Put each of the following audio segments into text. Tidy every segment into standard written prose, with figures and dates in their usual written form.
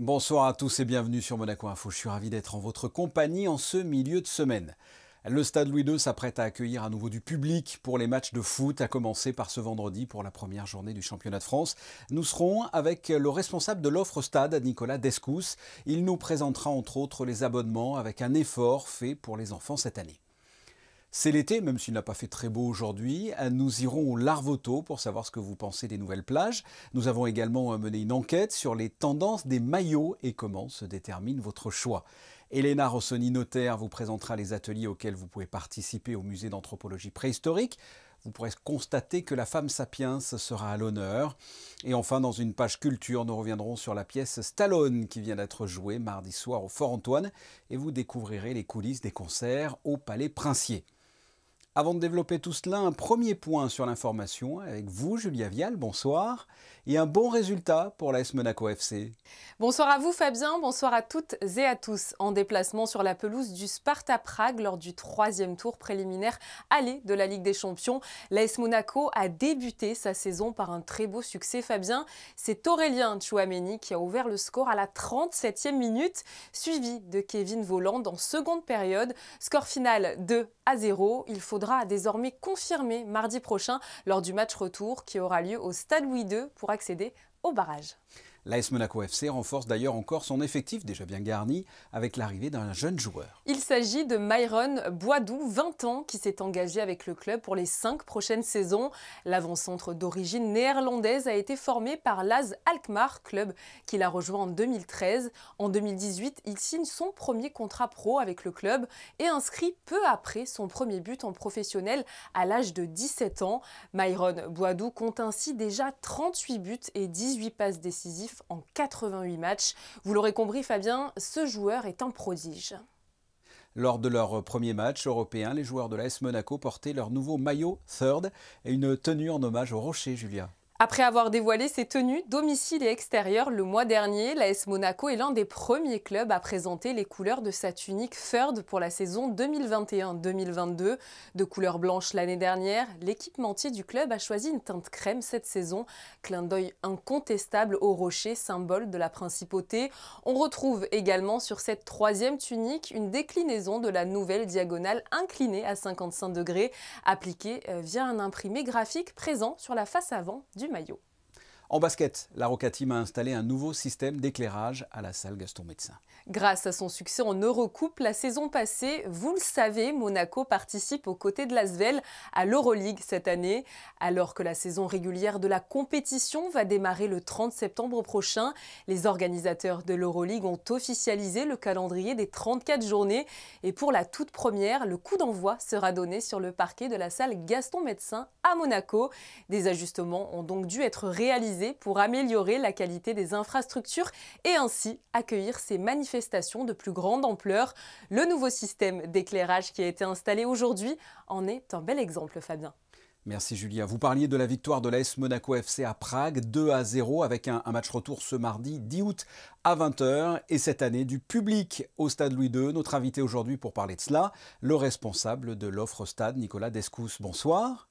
Bonsoir à tous et bienvenue sur Monaco Info. Je suis ravi d'être en votre compagnie en ce milieu de semaine. Le Stade Louis II s'apprête à accueillir à nouveau du public pour les matchs de foot, à commencer par ce vendredi pour la première journée du championnat de France. Nous serons avec le responsable de l'offre Stade, Nicolas Descous. Il nous présentera entre autres les abonnements avec un effort fait pour les enfants cette année. C'est l'été, même s'il n'a pas fait très beau aujourd'hui. Nous irons au Larvoto pour savoir ce que vous pensez des nouvelles plages. Nous avons également mené une enquête sur les tendances des maillots et comment se détermine votre choix. Elena Rossoni, notaire, vous présentera les ateliers auxquels vous pouvez participer au musée d'anthropologie préhistorique. Vous pourrez constater que la femme sapiens sera à l'honneur. Et enfin, dans une page culture, nous reviendrons sur la pièce Stallone qui vient d'être jouée mardi soir au Fort-Antoine. Et vous découvrirez les coulisses des concerts au Palais Princier. Avant de développer tout cela, un premier point sur l'information avec vous, Julia Vial, bonsoir. Et un bon résultat pour l'AS Monaco FC. Bonsoir à vous Fabien, bonsoir à toutes et à tous. En déplacement sur la pelouse du Sparta Prague lors du 3e tour préliminaire aller de la Ligue des Champions, l'AS Monaco a débuté sa saison par un très beau succès Fabien. C'est Aurélien Tchouaméni qui a ouvert le score à la 37e minute, suivi de Kevin Volland en seconde période. Score final 2-0. Il faudra désormais confirmer mardi prochain lors du match retour qui aura lieu au Stade Louis II pour accéder au barrage. L'AS Monaco FC renforce d'ailleurs encore son effectif déjà bien garni avec l'arrivée d'un jeune joueur. Il s'agit de Myron Boadou, 20 ans, qui s'est engagé avec le club pour les 5 prochaines saisons. L'avant-centre d'origine néerlandaise a été formé par l'AZ Alkmaar, club qu'il a rejoint en 2013. En 2018, il signe son premier contrat pro avec le club et inscrit peu après son premier but en professionnel à l'âge de 17 ans. Myron Boadou compte ainsi déjà 38 buts et 18 passes décisives en 88 matchs. Vous l'aurez compris Fabien, ce joueur est un prodige. Lors de leur premier match européen, les joueurs de l'AS Monaco portaient leur nouveau maillot Third et une tenue en hommage au Rocher, Julia. Après avoir dévoilé ses tenues domicile et extérieur le mois dernier, l'AS Monaco est l'un des premiers clubs à présenter les couleurs de sa tunique Third pour la saison 2021-2022. De couleur blanche l'année dernière, l'équipementier du club a choisi une teinte crème cette saison. Clin d'œil incontestable au rocher, symbole de la principauté. On retrouve également sur cette 3e tunique une déclinaison de la nouvelle diagonale inclinée à 55 degrés, appliquée via un imprimé graphique présent sur la face avant du maillot. En basket, la Roca Team a installé un nouveau système d'éclairage à la salle Gaston Médecin. Grâce à son succès en Eurocoupe la saison passée, vous le savez, Monaco participe aux côtés de l'Asvel à l'Euroleague cette année. Alors que la saison régulière de la compétition va démarrer le 30 septembre prochain, les organisateurs de l'Euroleague ont officialisé le calendrier des 34 journées. Et pour la toute première, le coup d'envoi sera donné sur le parquet de la salle Gaston Médecin à Monaco. Des ajustements ont donc dû être réalisés pour améliorer la qualité des infrastructures et ainsi accueillir ces manifestations de plus grande ampleur. Le nouveau système d'éclairage qui a été installé aujourd'hui en est un bel exemple, Fabien. Merci Julia. Vous parliez de la victoire de l'AS Monaco FC à Prague, 2-0 avec un match retour ce mardi 10 août à 20h. Et cette année, du public au Stade Louis II. Notre invité aujourd'hui pour parler de cela, le responsable de l'offre Stade, Nicolas Descous. Bonsoir.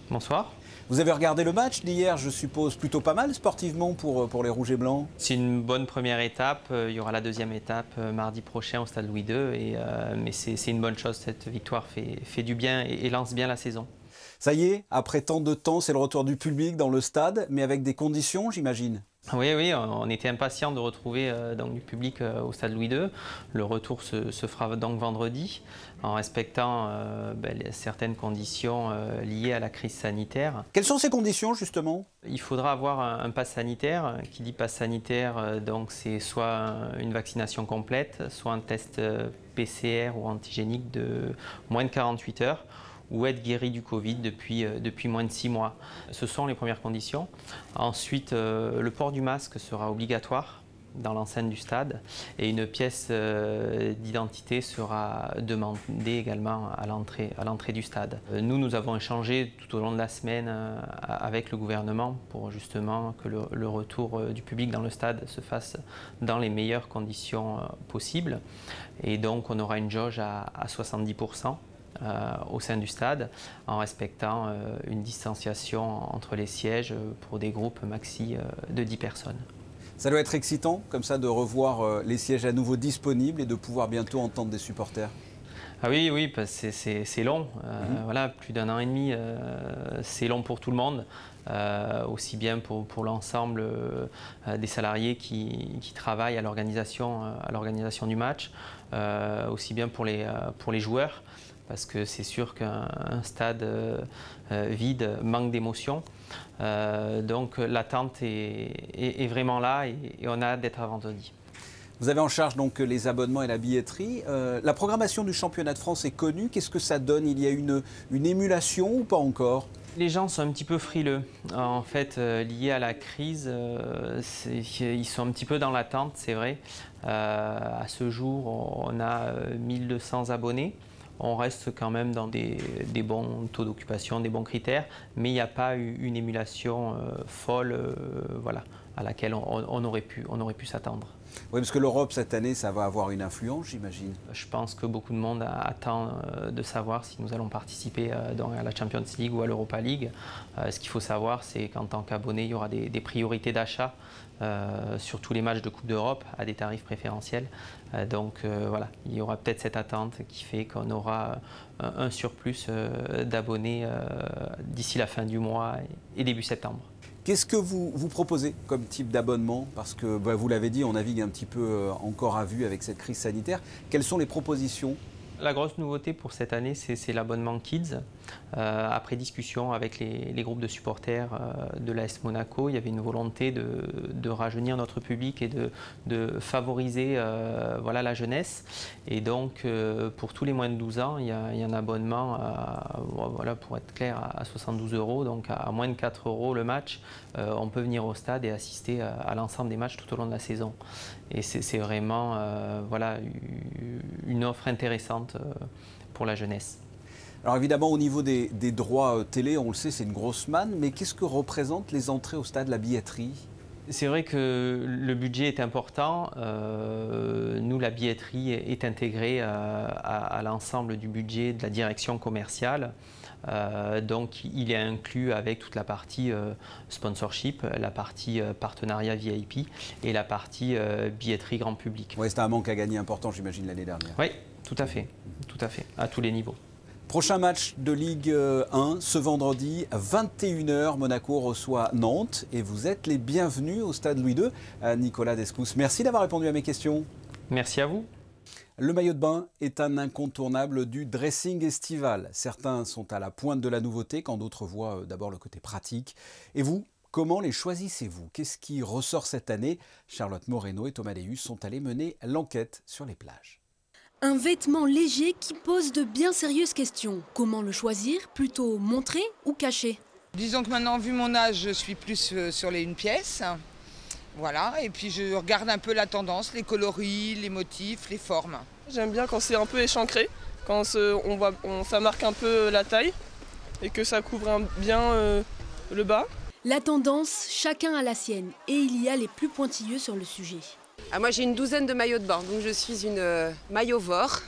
Bonsoir. Vous avez regardé le match d'hier, je suppose, plutôt pas mal sportivement pour les Rouges et Blancs. C'est une bonne première étape. Il y aura la deuxième étape mardi prochain au Stade Louis II. Mais c'est une bonne chose, cette victoire fait du bien et lance bien la saison. Ça y est, après tant de temps, c'est le retour du public dans le stade, mais avec des conditions, j'imagine. Oui, on était impatients de retrouver donc, du public au Stade Louis II. Le retour se fera donc vendredi en respectant certaines conditions liées à la crise sanitaire. Quelles sont ces conditions justement ? Il faudra avoir un pass sanitaire. Qui dit pass sanitaire, donc c'est soit une vaccination complète, soit un test PCR ou antigénique de moins de 48 heures. Ou être guéri du Covid depuis moins de 6 mois. Ce sont les premières conditions. Ensuite, le port du masque sera obligatoire dans l'enceinte du stade et une pièce d'identité sera demandée également à l'entrée du stade. Nous avons échangé tout au long de la semaine avec le gouvernement pour justement que le retour du public dans le stade se fasse dans les meilleures conditions possibles. Et donc on aura une jauge à 70%. Au sein du stade en respectant une distanciation entre les sièges pour des groupes maxi de 10 personnes. Ça doit être excitant, comme ça, de revoir les sièges à nouveau disponibles et de pouvoir bientôt entendre des supporters. Ah oui, oui, parce que c'est long. Voilà, plus d'1 an et demi, c'est long pour tout le monde, aussi bien pour l'ensemble des salariés qui travaillent à l'organisation du match, aussi bien pour les joueurs, parce que c'est sûr qu'un stade vide manque d'émotion. Donc l'attente est vraiment là et on a hâte d'être à vendredi. Vous avez en charge donc les abonnements et la billetterie. La programmation du championnat de France est connue. Qu'est-ce que ça donne? Il y a une émulation ou pas encore? Les gens sont un petit peu frileux. En fait, liés à la crise, ils sont un petit peu dans l'attente, c'est vrai. À ce jour, on a 1200 abonnés. On reste quand même dans des bons taux d'occupation, des bons critères, mais il n'y a pas eu une émulation folle voilà, à laquelle on aurait pu s'attendre. Oui, parce que l'Europe, cette année, ça va avoir une influence, j'imagine. Je pense que beaucoup de monde attend de savoir si nous allons participer à la Champions League ou à l'Europa League. Ce qu'il faut savoir, c'est qu'en tant qu'abonné, il y aura des priorités d'achat sur tous les matchs de Coupe d'Europe à des tarifs préférentiels. Donc voilà, il y aura peut-être cette attente qui fait qu'on aura un surplus d'abonnés d'ici la fin du mois et début septembre. Qu'est-ce que vous proposez comme type d'abonnement? Parce que vous l'avez dit, on navigue un petit peu encore à vue avec cette crise sanitaire. Quelles sont les propositions? La grosse nouveauté pour cette année, c'est l'abonnement Kids. Après discussion avec les groupes de supporters de l'AS Monaco, il y avait une volonté de rajeunir notre public et de favoriser voilà, la jeunesse. Et donc, pour tous les moins de 12 ans, il y a un abonnement, voilà, pour être clair, à 72 €, donc à moins de 4 € le match. On peut venir au stade et assister à l'ensemble des matchs tout au long de la saison. Et c'est vraiment voilà, une offre intéressante pour la jeunesse. Alors évidemment, au niveau des droits télé, on le sait, c'est une grosse manne, mais qu'est-ce que représentent les entrées au stade, la billetterie? C'est vrai que le budget est important. Nous, la billetterie est intégrée à l'ensemble du budget de la direction commerciale. Donc il est inclus avec toute la partie sponsorship, la partie partenariat VIP et la partie billetterie grand public. Oui, c'était un manque à gagner important, j'imagine, l'année dernière. Oui, tout à fait, à tous les niveaux. Prochain match de Ligue 1 ce vendredi, 21 h, Monaco reçoit Nantes et vous êtes les bienvenus au stade Louis II. Nicolas Descous, merci d'avoir répondu à mes questions. Merci à vous. Le maillot de bain est un incontournable du dressing estival. Certains sont à la pointe de la nouveauté, quand d'autres voient d'abord le côté pratique. Et vous, comment les choisissez-vous? Qu'est-ce qui ressort cette année? Charlotte Moreno et Thomas Deus sont allés mener l'enquête sur les plages. Un vêtement léger qui pose de bien sérieuses questions. Comment le choisir? Plutôt montré ou caché? Disons que maintenant, vu mon âge, je suis plus sur les une pièce. Voilà, et puis je regarde un peu la tendance, les coloris, les motifs, les formes. J'aime bien quand c'est un peu échancré, quand ça marque un peu la taille et que ça couvre bien le bas. La tendance, chacun a la sienne et il y a les plus pointilleux sur le sujet. Ah, moi j'ai une douzaine de maillots de bain, donc je suis une maillovore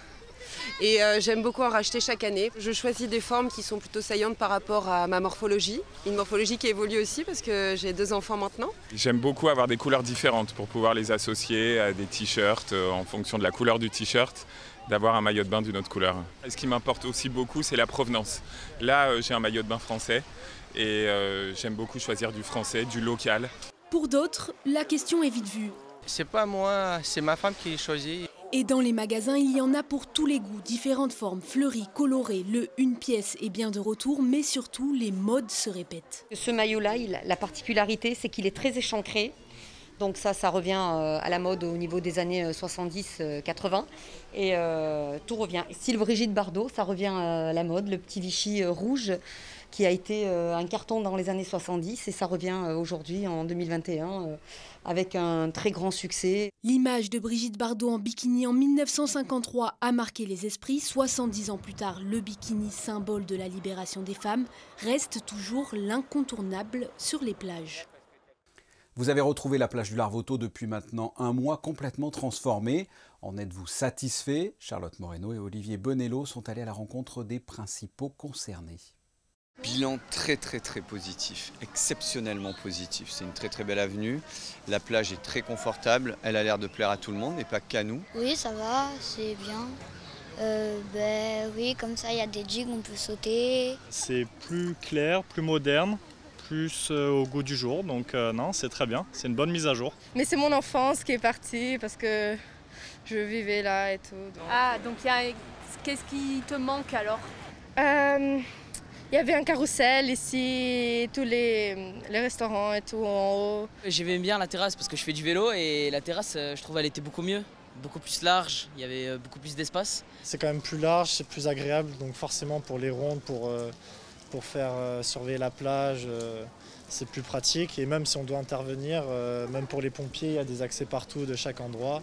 et j'aime beaucoup en racheter chaque année. Je choisis des formes qui sont plutôt saillantes par rapport à ma morphologie, une morphologie qui évolue aussi parce que j'ai 2 enfants maintenant. J'aime beaucoup avoir des couleurs différentes pour pouvoir les associer à des t-shirts en fonction de la couleur du t-shirt, d'avoir un maillot de bain d'une autre couleur. Et ce qui m'importe aussi beaucoup, c'est la provenance. Là, j'ai un maillot de bain français et j'aime beaucoup choisir du français, du local. Pour d'autres, la question est vite vue. C'est pas moi, c'est ma femme qui choisit. Et dans les magasins, il y en a pour tous les goûts, différentes formes, fleuries, colorées, le une pièce est bien de retour, mais surtout les modes se répètent. Ce maillot-là, la particularité, c'est qu'il est très échancré. Donc ça revient à la mode au niveau des années 70-80 et tout revient. Style Brigitte Bardot, ça revient à la mode, le petit Vichy rouge qui a été un carton dans les années 70 et ça revient aujourd'hui en 2021 avec un très grand succès. L'image de Brigitte Bardot en bikini en 1953 a marqué les esprits. 70 ans plus tard, le bikini, symbole de la libération des femmes, reste toujours l'incontournable sur les plages. Vous avez retrouvé la plage du Larvoto depuis maintenant un mois, complètement transformée. En êtes-vous satisfait? Charlotte Moreno et Olivier Bonello sont allés à la rencontre des principaux concernés. Bilan très positif, exceptionnellement positif. C'est une très belle avenue, la plage est très confortable, elle a l'air de plaire à tout le monde et pas qu'à nous. Oui, ça va, c'est bien. Oui, comme ça il y a des digues, on peut sauter. C'est plus clair, plus moderne, plus au goût du jour, donc non, c'est très bien, c'est une bonne mise à jour. Mais c'est mon enfance qui est partie parce que je vivais là et tout. Donc... Ah, donc qu'est-ce qui te manque alors? Il y avait un carrousel ici, tous les restaurants et tout en haut. J'aimais bien la terrasse parce que je fais du vélo et la terrasse, je trouve elle était beaucoup mieux, beaucoup plus large, il y avait beaucoup plus d'espace. C'est quand même plus large, c'est plus agréable, donc forcément pour les rondes, pour faire surveiller la plage, c'est plus pratique. Et même si on doit intervenir, même pour les pompiers, il y a des accès partout de chaque endroit.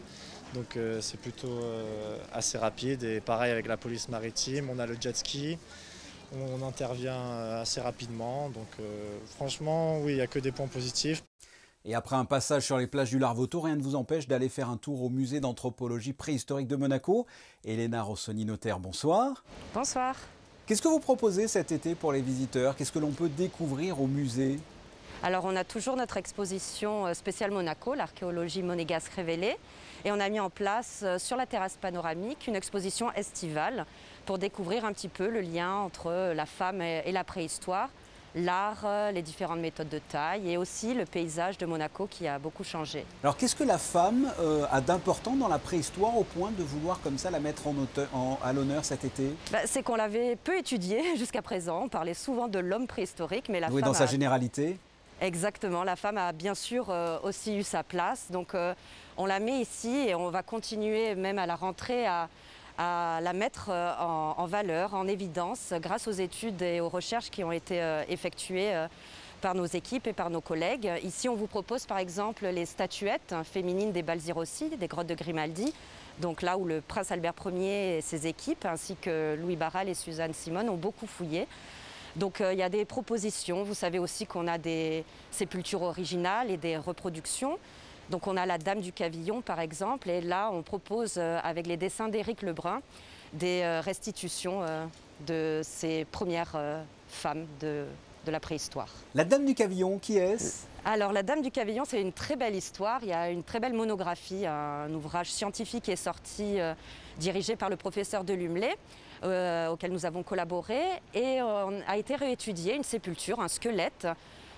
Donc c'est plutôt assez rapide. Et pareil avec la police maritime, on a le jet ski. On intervient assez rapidement, donc franchement, oui, il n'y a que des points positifs. Et après un passage sur les plages du Larvoto, rien ne vous empêche d'aller faire un tour au musée d'anthropologie préhistorique de Monaco. Elena Rossoni, notaire, bonsoir. Bonsoir. Qu'est-ce que vous proposez cet été pour les visiteurs? Qu'est-ce que l'on peut découvrir au musée? Alors on a toujours notre exposition spéciale Monaco, l'archéologie monégasque révélée. Et on a mis en place sur la terrasse panoramique une exposition estivale pour découvrir un petit peu le lien entre la femme et la préhistoire, l'art, les différentes méthodes de taille et aussi le paysage de Monaco qui a beaucoup changé. Alors qu'est-ce que la femme a d'important dans la préhistoire au point de vouloir comme ça la mettre à l'honneur cet été? C'est qu'on l'avait peu étudiée jusqu'à présent. On parlait souvent de l'homme préhistorique, mais la femme dans sa généralité. Exactement, la femme a bien sûr aussi eu sa place. Donc on la met ici et on va continuer même à la rentrée à la mettre en valeur, en évidence, grâce aux études et aux recherches qui ont été effectuées par nos équipes et par nos collègues. Ici, on vous propose par exemple les statuettes féminines des Balzirossi, des grottes de Grimaldi, donc là où le prince Albert Ier et ses équipes, ainsi que Louis Barral et Suzanne Simone, ont beaucoup fouillé. Donc il y a des propositions. Vous savez aussi qu'on a des sépultures originales et des reproductions. Donc on a la Dame du Cavillon par exemple, et là on propose avec les dessins d'Éric Lebrun des restitutions de ces premières femmes de la préhistoire. La Dame du Cavillon, qui est-ce? Alors la Dame du Cavillon, c'est une très belle histoire. Il y a une très belle monographie, un ouvrage scientifique qui est sorti dirigé par le professeur Delumlé, auquel nous avons collaboré, et on a été réétudié une sépulture, un squelette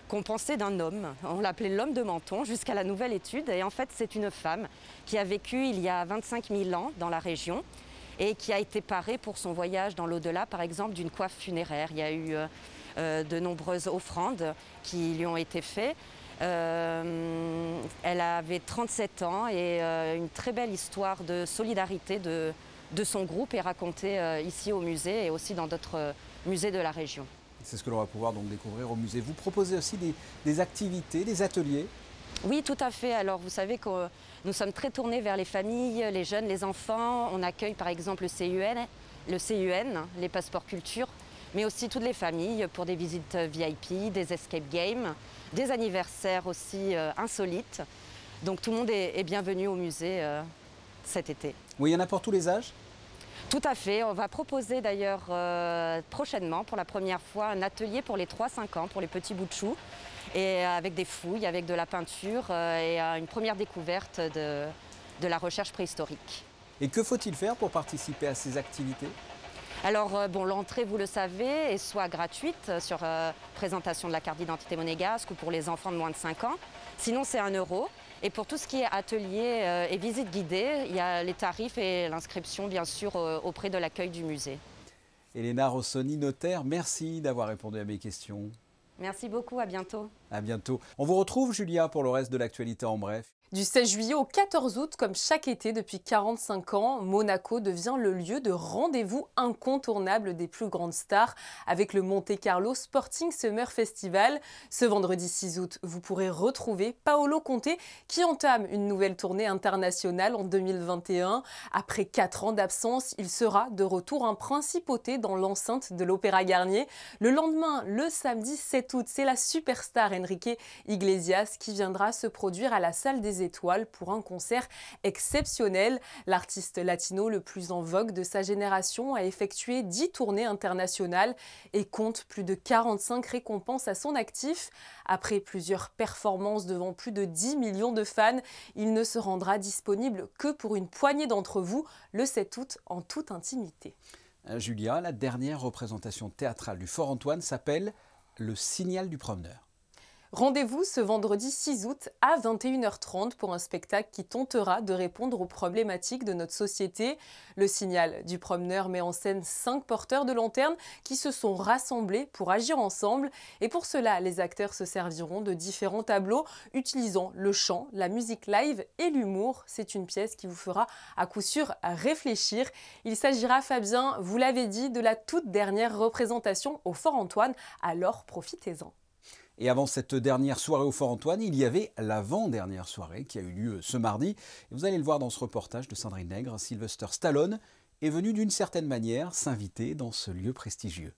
qu'on pensait d'un homme. On l'appelait l'homme de Menton jusqu'à la nouvelle étude. Et en fait, c'est une femme qui a vécu il y a 25 000 ans dans la région et qui a été parée pour son voyage dans l'au-delà, par exemple, d'une coiffe funéraire. Il y a eu de nombreuses offrandes qui lui ont été faites. Elle avait 37 ans et une très belle histoire de solidarité de son groupe est racontée ici au musée et aussi dans d'autres musées de la région. C'est ce que l'on va pouvoir donc découvrir au musée. Vous proposez aussi des activités, des ateliers? Oui, tout à fait. Alors vous savez que nous sommes très tournés vers les familles, les jeunes, les enfants. On accueille par exemple le CUN, les passeports culture, mais aussi toutes les familles pour des visites VIP, des escape games, des anniversaires aussi insolites. Donc tout le monde est bienvenu au musée cet été. Oui, il y en a pour tous les âges? Tout à fait. On va proposer d'ailleurs prochainement, pour la première fois, un atelier pour les 3-5 ans, pour les petits bouts de chou, et avec des fouilles, avec de la peinture et une première découverte de la recherche préhistorique. Et que faut-il faire pour participer à ces activités? Alors, bon, l'entrée, vous le savez, est soit gratuite sur présentation de la carte d'identité monégasque ou pour les enfants de moins de 5 ans. Sinon, c'est 1 €. Et pour tout ce qui est atelier et visite guidée, il y a les tarifs et l'inscription, bien sûr, auprès de l'accueil du musée. Elena Rossoni, notaire, merci d'avoir répondu à mes questions. Merci beaucoup, à bientôt. À bientôt. On vous retrouve, Julia, pour le reste de l'actualité en bref. Du 16 juillet au 14 août, comme chaque été depuis 45 ans, Monaco devient le lieu de rendez-vous incontournable des plus grandes stars avec le Monte Carlo Sporting Summer Festival. Ce vendredi 6 août, vous pourrez retrouver Paolo Conte qui entame une nouvelle tournée internationale en 2021. Après 4 ans d'absence, il sera de retour en principauté dans l'enceinte de l'Opéra Garnier. Le lendemain, le samedi 7 août, c'est la superstar Enrique Iglesias qui viendra se produire à la salle des les étoiles pour un concert exceptionnel. L'artiste latino le plus en vogue de sa génération a effectué 10 tournées internationales et compte plus de 45 récompenses à son actif. Après plusieurs performances devant plus de 10 millions de fans, il ne se rendra disponible que pour une poignée d'entre vous le 7 août en toute intimité. Julia, la dernière représentation théâtrale du Fort Antoine s'appelle « Le signal du promeneur ». Rendez-vous ce vendredi 6 août à 21h30 pour un spectacle qui tentera de répondre aux problématiques de notre société. Le signal du promeneur met en scène 5 porteurs de lanternes qui se sont rassemblés pour agir ensemble. Et pour cela, les acteurs se serviront de différents tableaux utilisant le chant, la musique live et l'humour. C'est une pièce qui vous fera à coup sûr réfléchir. Il s'agira, Fabien, vous l'avez dit, de la toute dernière représentation au Fort Antoine, alors profitez-en. Et avant cette dernière soirée au Fort Antoine, il y avait l'avant-dernière soirée qui a eu lieu ce mardi. Et vous allez le voir dans ce reportage de Sandrine Nègre, Sylvester Stallone est venu d'une certaine manière s'inviter dans ce lieu prestigieux.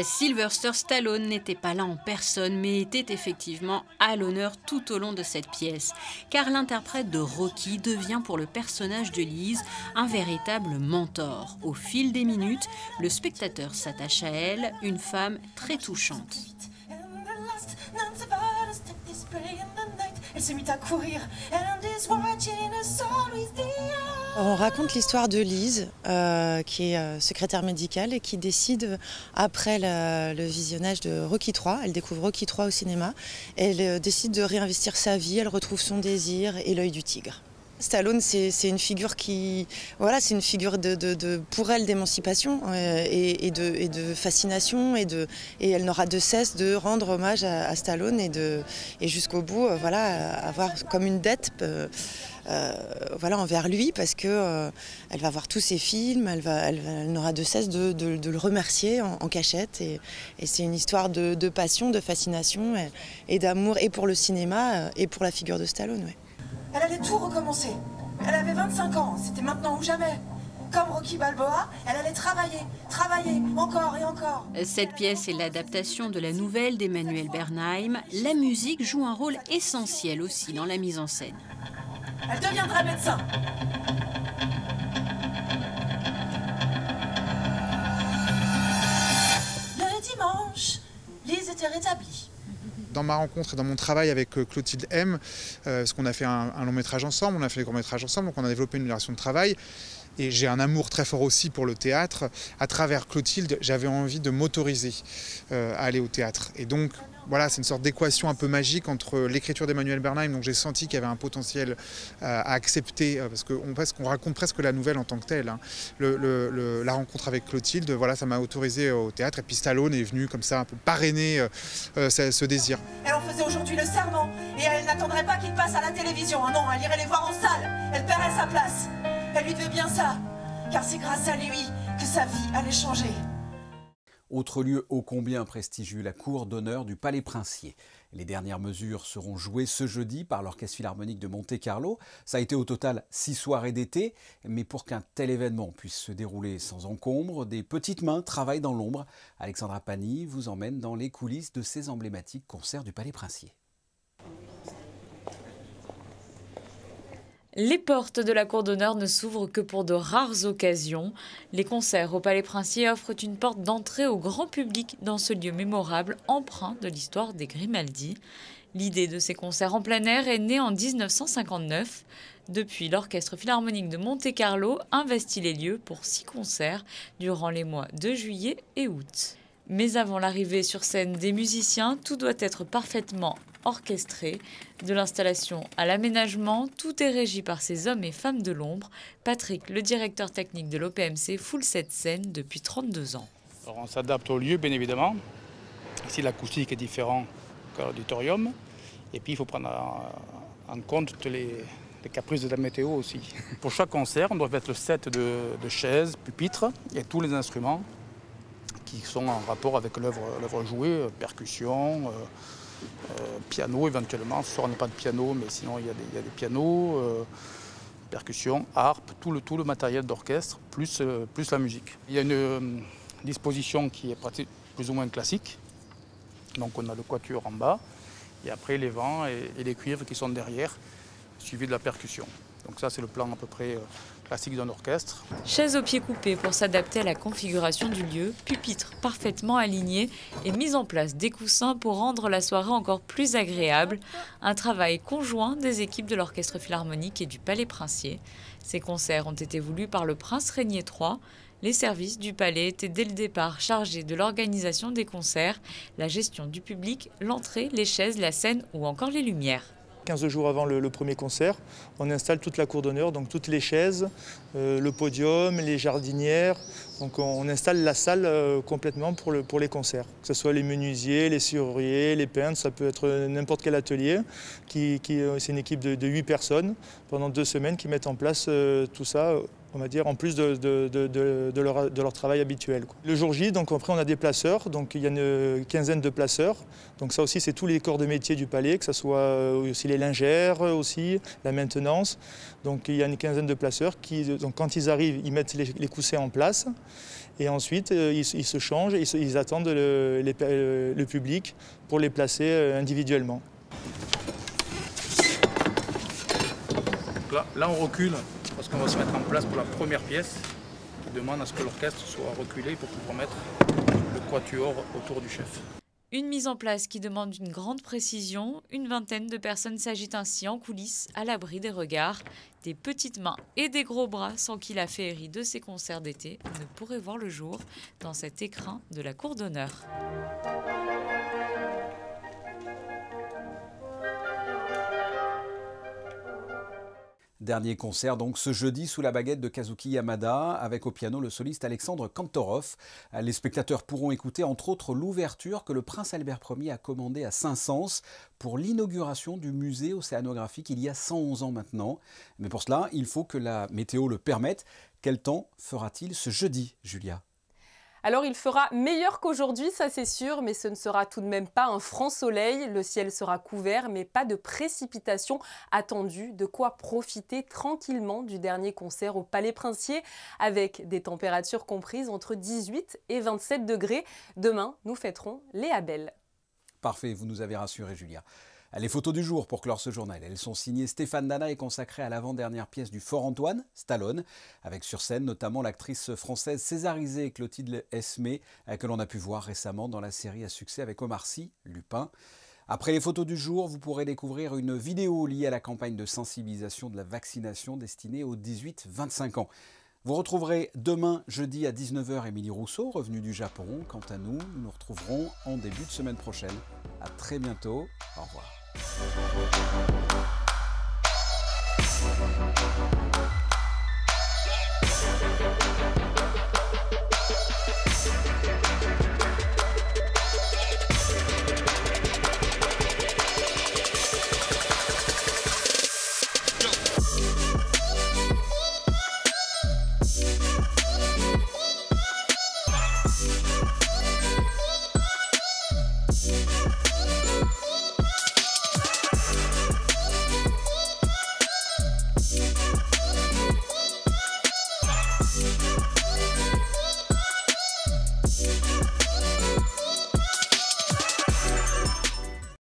Sylvester Stallone n'était pas là en personne, mais était effectivement à l'honneur tout au long de cette pièce. Car l'interprète de Rocky devient pour le personnage de Lise un véritable mentor. Au fil des minutes, le spectateur s'attache à elle, une femme très touchante. Elle s'est mise à courir. On raconte l'histoire de Lise, qui est secrétaire médicale et qui décide, après le visionnage de Rocky III, elle découvre Rocky III au cinéma, elle décide de réinvestir sa vie, elle retrouve son désir et l'œil du tigre. Stallone, c'est une figure qui, voilà, c'est une figure pour elle d'émancipation et de fascination et elle n'aura de cesse de rendre hommage à Stallone et jusqu'au bout, voilà, avoir comme une dette, voilà, envers lui parce que elle va voir tous ses films, elle n'aura de cesse de le remercier en cachette et c'est une histoire de passion, de fascination et d'amour et pour le cinéma et pour la figure de Stallone. Ouais. Elle allait tout recommencer. Elle avait 25 ans, c'était maintenant ou jamais. Comme Rocky Balboa, elle allait travailler, encore et encore. Cette pièce est l'adaptation de la nouvelle d'Emmanuel Bernheim. La musique joue un rôle essentiel aussi dans la mise en scène. Elle deviendra médecin. Le dimanche, Lise était rétablie. Dans ma rencontre et dans mon travail avec Clotilde M, parce qu'on a fait un long métrage ensemble, on a fait des courts métrages ensemble, donc on a développé une relation de travail. Et j'ai un amour très fort aussi pour le théâtre. À travers Clotilde, j'avais envie de m'autoriser à aller au théâtre. Et donc, voilà, c'est une sorte d'équation un peu magique entre l'écriture d'Emmanuel Bernheim, donc j'ai senti qu'il y avait un potentiel à accepter, parce qu'on raconte presque la nouvelle en tant que telle. Hein. La rencontre avec Clotilde, voilà, ça m'a autorisé au théâtre. Et puis Stallone est venu comme ça, un peu parrainer ce désir. Elle en faisait aujourd'hui le serment, et elle n'attendrait pas qu'il passe à la télévision. Non, elle irait les voir en salle, elle paierait sa place. Elle lui devait bien ça, car c'est grâce à lui que sa vie allait changer. Autre lieu ô combien prestigieux, la cour d'honneur du Palais Princier. Les dernières mesures seront jouées ce jeudi par l'Orchestre Philharmonique de Monte-Carlo. Ça a été au total 6 soirées d'été, mais pour qu'un tel événement puisse se dérouler sans encombre, des petites mains travaillent dans l'ombre. Alexandra Pani vous emmène dans les coulisses de ces emblématiques concerts du Palais Princier. Les portes de la cour d'honneur ne s'ouvrent que pour de rares occasions. Les concerts au Palais Princier offrent une porte d'entrée au grand public dans ce lieu mémorable empreint de l'histoire des Grimaldi. L'idée de ces concerts en plein air est née en 1959. Depuis, l'Orchestre Philharmonique de Monte-Carlo investit les lieux pour 6 concerts durant les mois de juillet et août. Mais avant l'arrivée sur scène des musiciens, tout doit être parfaitement orchestré. De l'installation à l'aménagement, tout est régi par ces hommes et femmes de l'ombre. Patrick, le directeur technique de l'OPMC, foule cette scène depuis 32 ans. Alors on s'adapte au lieu, bien évidemment. Ici, l'acoustique est différente qu'à l'auditorium. Et puis, il faut prendre en compte toutes les caprices de la météo aussi. Pour chaque concert, on doit mettre le set de chaises, pupitres et tous les instruments qui sont en rapport avec l'œuvre jouée, percussion, piano éventuellement. Ce soir, on n'a pas de piano, mais sinon, il y a des pianos, percussion, harpe, tout le matériel d'orchestre, plus la musique. Il y a une disposition qui est plus ou moins classique, Donc on a le quatuor en bas, et après les vents et les cuivres qui sont derrière, suivi de la percussion. Donc ça c'est le plan à peu près classique d'un orchestre. Chaises au pied coupé pour s'adapter à la configuration du lieu, pupitres parfaitement alignés et mise en place des coussins pour rendre la soirée encore plus agréable. Un travail conjoint des équipes de l'Orchestre Philharmonique et du Palais Princier. Ces concerts ont été voulus par le prince Régnier III. Les services du palais étaient dès le départ chargés de l'organisation des concerts, la gestion du public, l'entrée, les chaises, la scène ou encore les lumières. 15 jours avant le premier concert, on installe toute la cour d'honneur, donc toutes les chaises, le podium, les jardinières. Donc on installe la salle complètement pour les concerts. Que ce soit les menuisiers, les serruriers, les peintres, ça peut être n'importe quel atelier. C'est une équipe de 8 personnes pendant 2 semaines qui mettent en place tout ça, on va dire, en plus de leur travail habituel. Le jour J, donc après on a des placeurs, donc il y a une quinzaine de placeurs. Donc ça aussi c'est tous les corps de métier du palais, que ce soit aussi les lingères, aussi la maintenance. Donc il y a une quinzaine de placeurs qui, donc quand ils arrivent, ils mettent les coussins en place. Et ensuite, ils se changent et ils attendent le public pour les placer individuellement. Donc là on recule parce qu'on va se mettre en place pour la première pièce qui demande à ce que l'orchestre soit reculé pour pouvoir mettre le quatuor autour du chef. Une mise en place qui demande une grande précision. Une vingtaine de personnes s'agitent ainsi en coulisses, à l'abri des regards, des petites mains et des gros bras, sans qui la féerie de ces concerts d'été ne pourrait voir le jour dans cet écrin de la cour d'honneur. Dernier concert donc ce jeudi sous la baguette de Kazuki Yamada avec au piano le soliste Alexandre Kantorov. Les spectateurs pourront écouter entre autres l'ouverture que le prince Albert Ier a commandée à Saint-Saëns pour l'inauguration du musée océanographique il y a 111 ans maintenant. Mais pour cela, il faut que la météo le permette. Quel temps fera-t-il ce jeudi, Julia ? Alors il fera meilleur qu'aujourd'hui, ça c'est sûr, mais ce ne sera tout de même pas un franc soleil. Le ciel sera couvert, mais pas de précipitations attendues. De quoi profiter tranquillement du dernier concert au Palais Princier, avec des températures comprises entre 18 et 27 degrés. Demain, nous fêterons les Abel. Parfait, vous nous avez rassuré, Julia. Les photos du jour pour clore ce journal, elles sont signées Stéphane Dana et consacrées à l'avant-dernière pièce du Fort Antoine, Stallone, avec sur scène notamment l'actrice française césarisée Clotilde Esmé, que l'on a pu voir récemment dans la série à succès avec Omar Sy, Lupin. Après les photos du jour, vous pourrez découvrir une vidéo liée à la campagne de sensibilisation de la vaccination destinée aux 18-25 ans. Vous retrouverez demain, jeudi à 19h, Émilie Rousseau, revenue du Japon. Quant à nous, nous nous retrouverons en début de semaine prochaine. À très bientôt. Au revoir.